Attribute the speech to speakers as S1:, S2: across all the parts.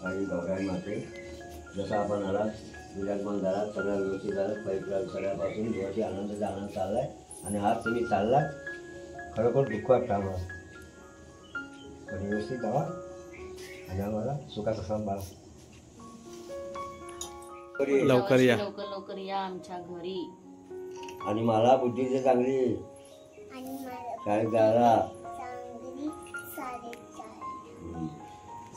S1: आई गौराई माते, जसं आपण आलात विराजमान झालात, सगळ्या व्यवस्थित झालं, पैसे सगळ्यापासून दिवशी आनंदाचा आनंद चाललाय. आणि आज तुम्ही चाललात खरोखर दुःख वाटतं आम्हाला, पण व्यवस्थित जावा आणि आम्हाला सुखाचा सांभाळा.
S2: लवकर या,
S3: लवकर लवकर या आमच्या घरी.
S1: आणि मला बुद्धीची चांगली शाळेत जायला.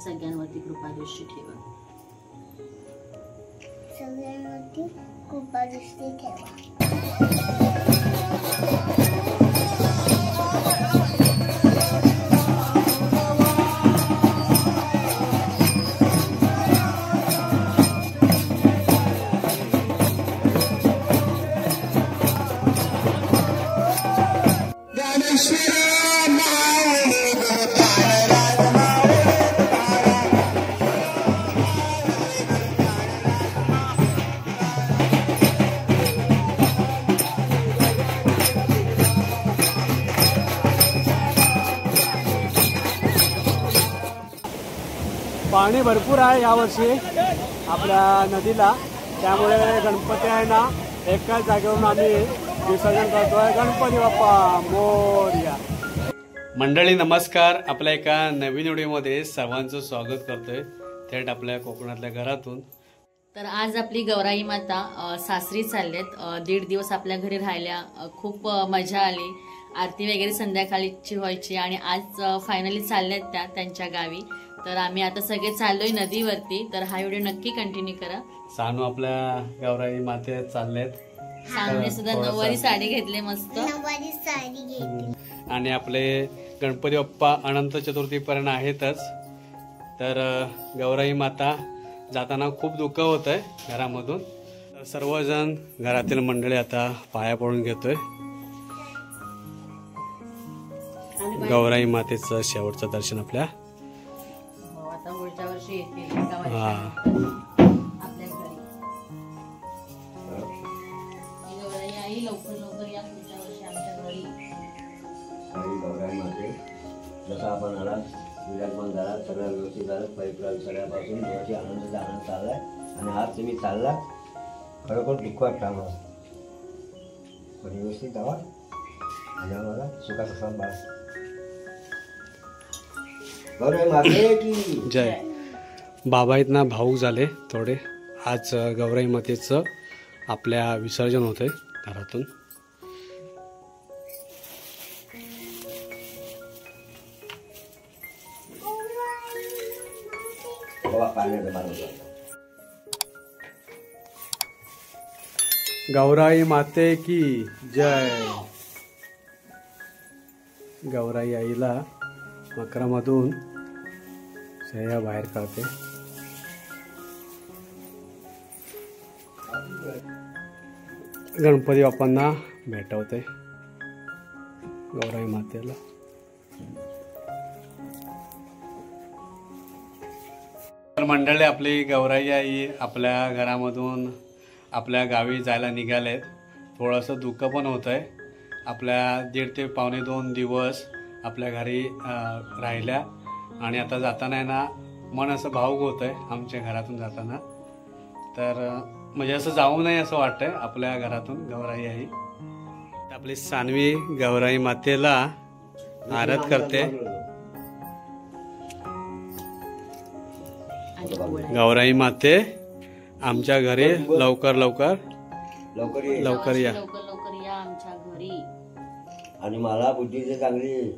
S3: सगळ्यांवरती कृपादृष्टी ठेवा.
S4: सगळ्यांवरती कृपादृष्टी ठेवा.
S2: पाणी भरपूर आहे यावर्षी आपल्या नदीला, त्यामुळे गणपती आहे ना एकाच जागेवरून आम्ही विसर्जन करतोय. गणपती बाप्पा मोरया. मंडळी नमस्कार, आपल्या एका नवीन व्हिडिओमध्ये सर्वांचं स्वागत करतोय थेट आपल्या कोकणातल्या घरातून.
S3: तर आज आपली गौराई माता सासरी चाललेत. 1.5 दिवस आपल्या घरी राहिल्या. खूप मजा आली. आरती वगैरे संध्याकाळची व्हायची आणि आज फायनली चालल्यात त्या त्यांच्या गावी. तर आम्ही आता सगळे चाललोय नदीवरती. तर हा व्हिडिओ नक्की कंटिन्यू करा.
S2: सानू आपल्या गौराई माते चाललेत.
S3: सानूने सुद्धा नऊवारी साडी घेतली मस्त.
S4: नऊवारी साडी घेतली.
S2: आणि आपले गणपती बाप्पा अनंत चतुर्थीपर्यंत आहेतच. तर गौराई माता जाताना खूप दुःख होत आहे घरामधून. तर सर्वजण घरातील मंडळी आता पाया पडून घेतोय. गौराई मातेचं शेवटचं दर्शन आपल्या
S3: आता पुढच्या वर्षी येतील
S2: हा
S3: आपल्या घरी. गौराई आई लवकर लवकर या पुढच्या वर्षी आमच्या घरी.
S1: आई गौराई माते, जसं आपण आलात विराजमान झालात, सगळ्या व्यवस्थित झालं, पैसे सगळ्यापासून दिवशी आनंदाचा आनंद चाललाय. आणि आज तुम्ही चाललात खरोखर दुःख वाटतं आम्हाला, पण व्यवस्थित जावा आणि आम्हाला सुखाचा सांभाळा. गौराई माते की
S2: जय. बाबा आहेत ना भाऊक झाले थोडे. आज गौराई मातेचं आपल्या विसर्जन होतंय घरातून. गौराई माते की जय. गौराई आईला मकरामधून सह्या बाहेर काढते. गणपती बाप्पांना भेटवते गौराई मातेला. तर मंडळी आपली गौराई आई आपल्या घरामधून आपल्या गावी जायला निघालेत. थोडंसं दुःख पण होत आहे. आपल्या 1.5 ते पावणे 2 दिवस आपल्या घरी राहिल्या आणि आता जाताना आहे ना मन असं भावुक होत आहे आमच्या घरातून जाताना. तर म्हणजे असं जाऊ नये असं वाटतंय आपल्या घरातून गौराई आई. आपली सानवी गौराई मातेला आरत करते. गौराई माते आमच्या घरी लवकर लवकर
S1: लवकर ये.
S2: लवकर या.
S3: लवकर लवकर या आमच्या घरी.
S1: आणि मला बुद्धीची चांगली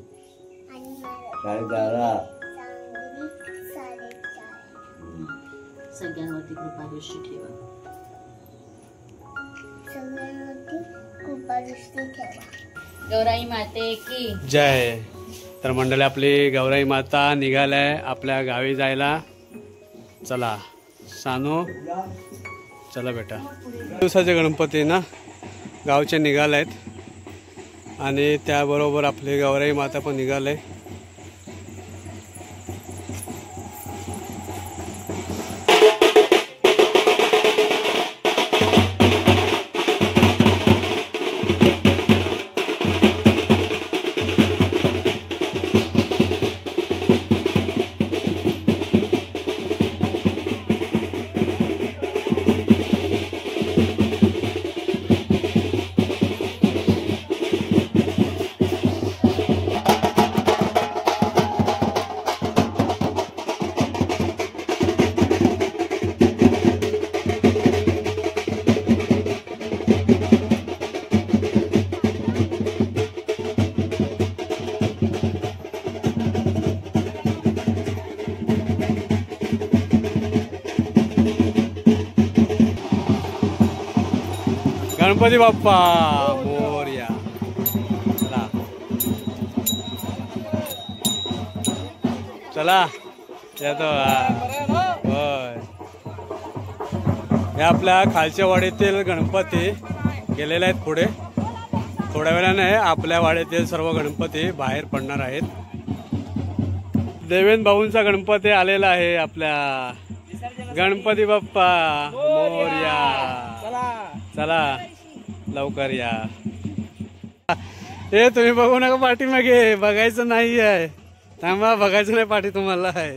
S1: शाळेत जायला.
S3: सगळ्यांवरती कृपादृष्टी ठेवा.
S4: सगळ्यांवरती कृपादृष्टी ठेवा.
S3: गौराई माते की
S2: जय. तर मंडळी आपली गौराई माता निघालाय आपल्या गावी जायला. चला सानू चला बेटा. दिवसाचे गणपती ना गावचे निघालायत आणि त्याबरोबर आपली गौराई माता पण निघाले. गणपती बाप्पा मोरया. चला चला येतो. होय हे आपल्या खालच्या वाडीतील गणपती गेलेले आहेत पुढे. थोड्या वेळाने आपल्या वाडीतील सर्व गणपती बाहेर पडणार आहेत. देवेंद्र भाऊंचा गणपती आलेला आहे. आपल्या गणपती बाप्पा मोरया. चला लवकर या. हे तुम्ही बघू नका पाठीमागे, बघायचं नाही आहे. थांबा, बघायचं नाही पाठी तुम्हाला आहे.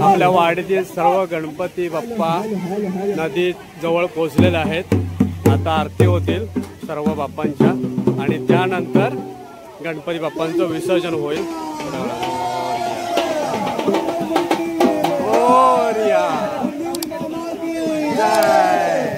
S2: आपल्या वाडीतील सर्व गणपती बाप्पा नदी जवळ पोहोचलेले आहेत. आता आरती होतील सर्व बाप्पांच्या आणि त्यानंतर गणपती बाप्पांचं विसर्जन होईल. मोरया. जय.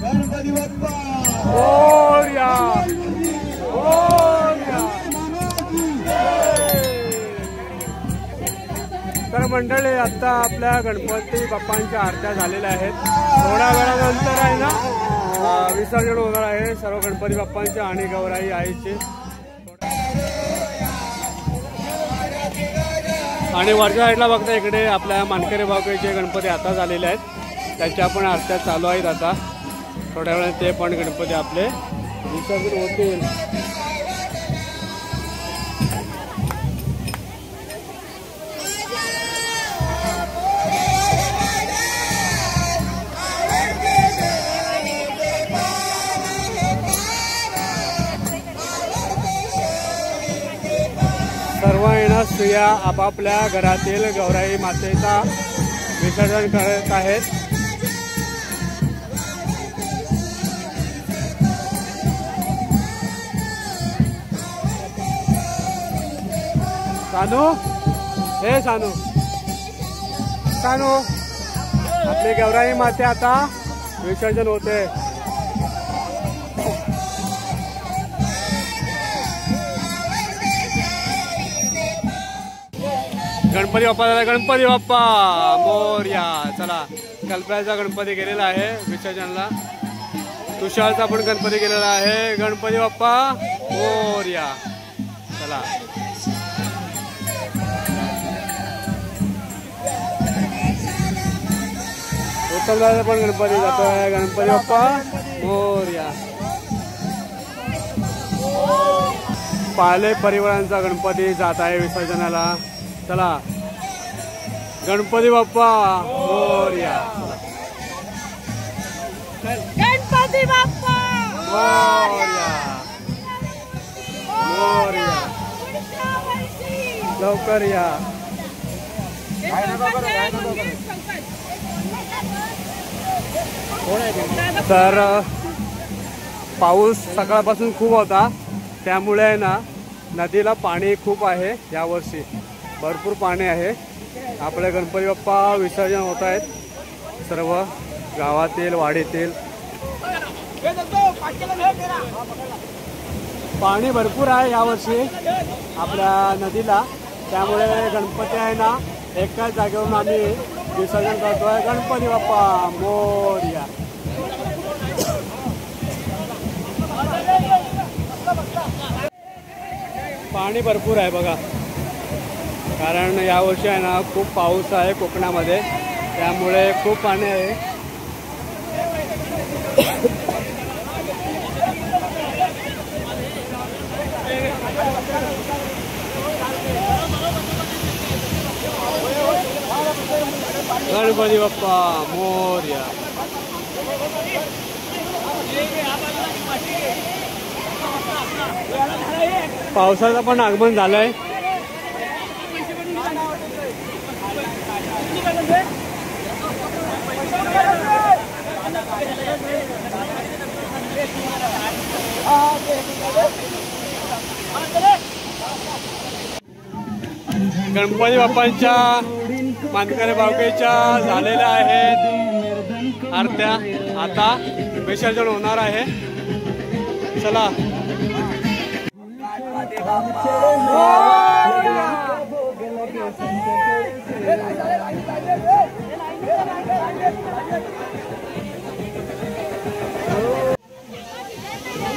S5: गणपती बाप्पा
S2: मोरया. तर मंडळी आता आपल्या गणपती बाप्पांच्या आरत्या झालेल्या आहेत. थोड्या वेळानंतर आहे ना विसर्जन होणार आहे सर्व गणपती बाप्पांचे आणि गौराई आईचे. आणि वरच्या साईडला बघता इकडे आपल्या मानकरी बावकेचे गणपती आता झालेले आहेत. त्याच्या पण आरत्या चालू आहेत. आता थोड्या वेळात ते पण गणपती आपले विसर्जन होतील. सर्व येणार स्त्रिया आपापल्या घरातील गौराई मातेचा विसर्जन करत आहेत. सानू, हे सानू, सानू, आपली गौराई माते आता विसर्जन होते. गणपती बाप्पा झाला. गणपती बाप्पा मोरया. चला, कल्पनाचा गणपती गेलेला आहे विसर्जनला. तुषारचा पण गणपती गेलेला आहे. गणपती बाप्पा मोरया. चला, उत्तमदाचा पण गणपती जातोय. गणपती बाप्पा मोरया. पाले परिवारांचा गणपती जात आहे विसर्जनाला. चला, गणपती बाप्पा मोरया.
S3: गणपती बाप्पा
S2: मोरया. मोरया. लवकर या. तर पाऊस सकाळपासून खूप होता, त्यामुळे ना नदीला पाणी खूप आहे. यावर्षी भरपूर पाणी आहे. आपले गणपती बाप्पा विसर्जन होत आहेत सर्व गावातील वाडीतील. पाणी भरपूर आहे यावर्षी आपल्या नदीला, त्यामुळे गणपती आहे ना एकाच जागेवरून आम्ही विसर्जन करतोय. गणपती बाप्पा मोरया. पाणी भरपूर आहे बघा, कारण यावर्षी आहे ना खूप पाऊस आहे कोकणामध्ये, त्यामुळे खूप पाणी आहे. गणपती बाप्पा मोरया. पावसाचं पण आगमन झालंय. गणपती बाप्पांच्या मानकरी बावकेच्या झालेल्या आहेत आरत्या. आता विसर्जन होणार आहे. चला,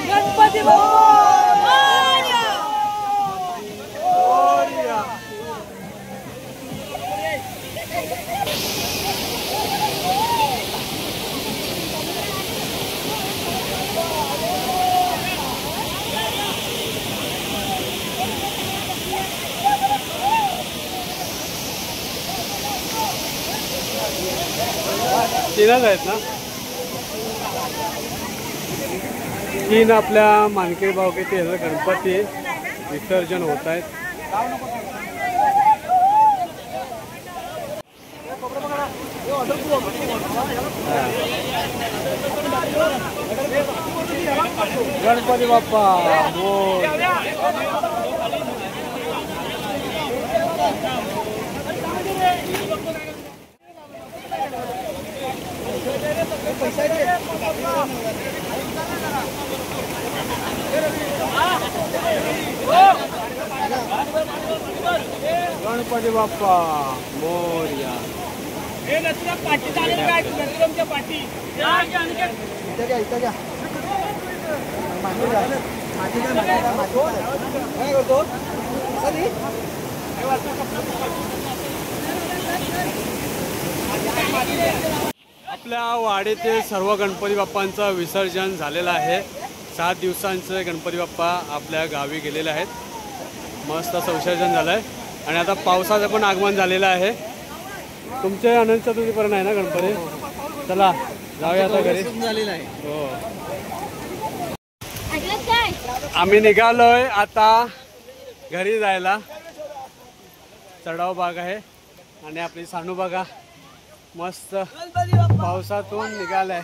S3: गणपती
S2: तीनच आहेत ना. तीन आपल्या मानकरी बावकेचे गणपती विसर्जन होत आहेत. गणपती बाप्पा गणपती बाप्पा मोरया. आपल्या वाडीतील सर्व गणपती बाप्पांचं विसर्जन झालेलं आहे. 7 दिवसांचे गणपती बाप्पा आपल्या गावी गेलेले आहेत. मस्त असं विसर्जन झालं आहे आणि आता पावसाचं पण आगमन झालेलं आहे. तुमचे अनंत चतुर्थीपर्यंत आहे ना गणपती. चला जाऊया आता घरी. हो आम्ही निघालोय आता घरी जायला. चढाव बाग आहे आणि आपली सानू बघा मस्त पावसातून निघालाय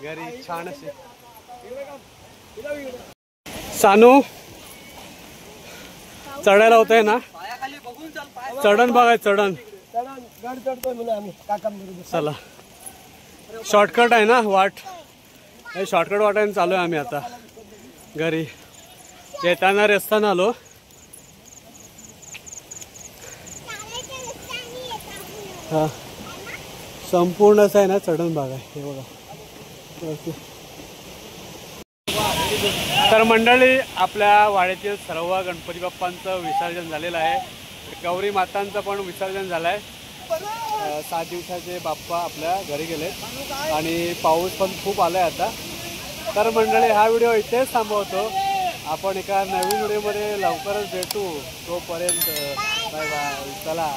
S2: घरी. छान असे सानू चढायला होत आहे ना. चढण बघाय चढण. चला शॉर्टकट आहे ना वाट. शॉर्टकट वाटाने चालू आहे आम्ही आता घरी. येताना रस्त्यानं आलो. हा संपूर्णच आहे ना चढण भाग आहे हे बघा. तर मंडळी आपल्या वाड्यातील सर्व गणपती बाप्पांचं विसर्जन झालेलं आहे. गौरी मातांचं पण विसर्जन झालं आहे. 7 दिवसाचे बाप्पा आपल्या घरी गेले आणि पाऊस पण खूप आलाय आता. तर मंडळी हा व्हिडिओ इथेच थांबवतो. आपण एका नवीन व्हिडिओमध्ये लवकरच भेटू. तोपर्यंत बाय बाय. चला.